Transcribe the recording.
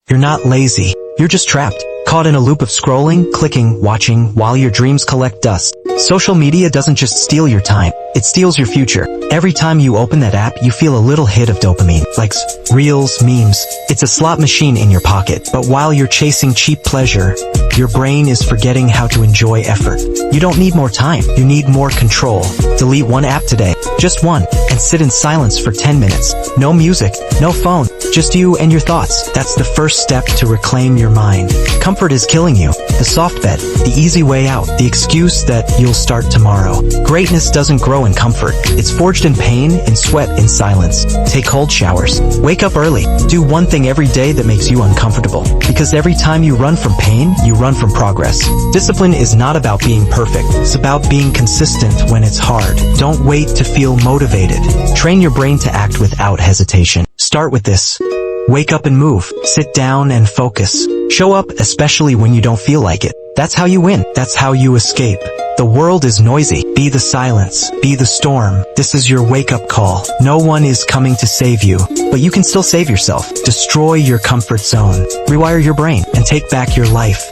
You're not lazy. You're just trapped. Caught in a loop of scrolling, clicking, watching, while your dreams collect dust. Social media doesn't just steal your time, it steals your future. Every time you open that app, you feel a little hit of dopamine. Likes, reels, memes. It's a slot machine in your pocket. But while you're chasing cheap pleasure, your brain is forgetting how to enjoy effort. You don't need more time, you need more control. Delete one app today, just one, and sit in silence for 10 minutes. No music, no phone, just you and your thoughts. That's the first step to reclaim your mind. Comfort is killing you. The soft bed, the easy way out, the excuse that you'll start tomorrow. Greatness doesn't grow in comfort. It's forged in pain, in sweat, in silence. Take cold showers. Wake up early. Do one thing every day that makes you uncomfortable. Because every time you run from pain, you run from progress. Discipline is not about being perfect. It's about being consistent when it's hard. Don't wait to feel motivated. Train your brain to act without hesitation. Start with this. Wake up and move. Sit down and focus. Show up, especially when you don't feel like it. That's how you win. That's how you escape. The world is noisy. Be the silence. Be the storm. This is your wake-up call. No one is coming to save you, but you can still save yourself. Destroy your comfort zone. Rewire your brain and take back your life.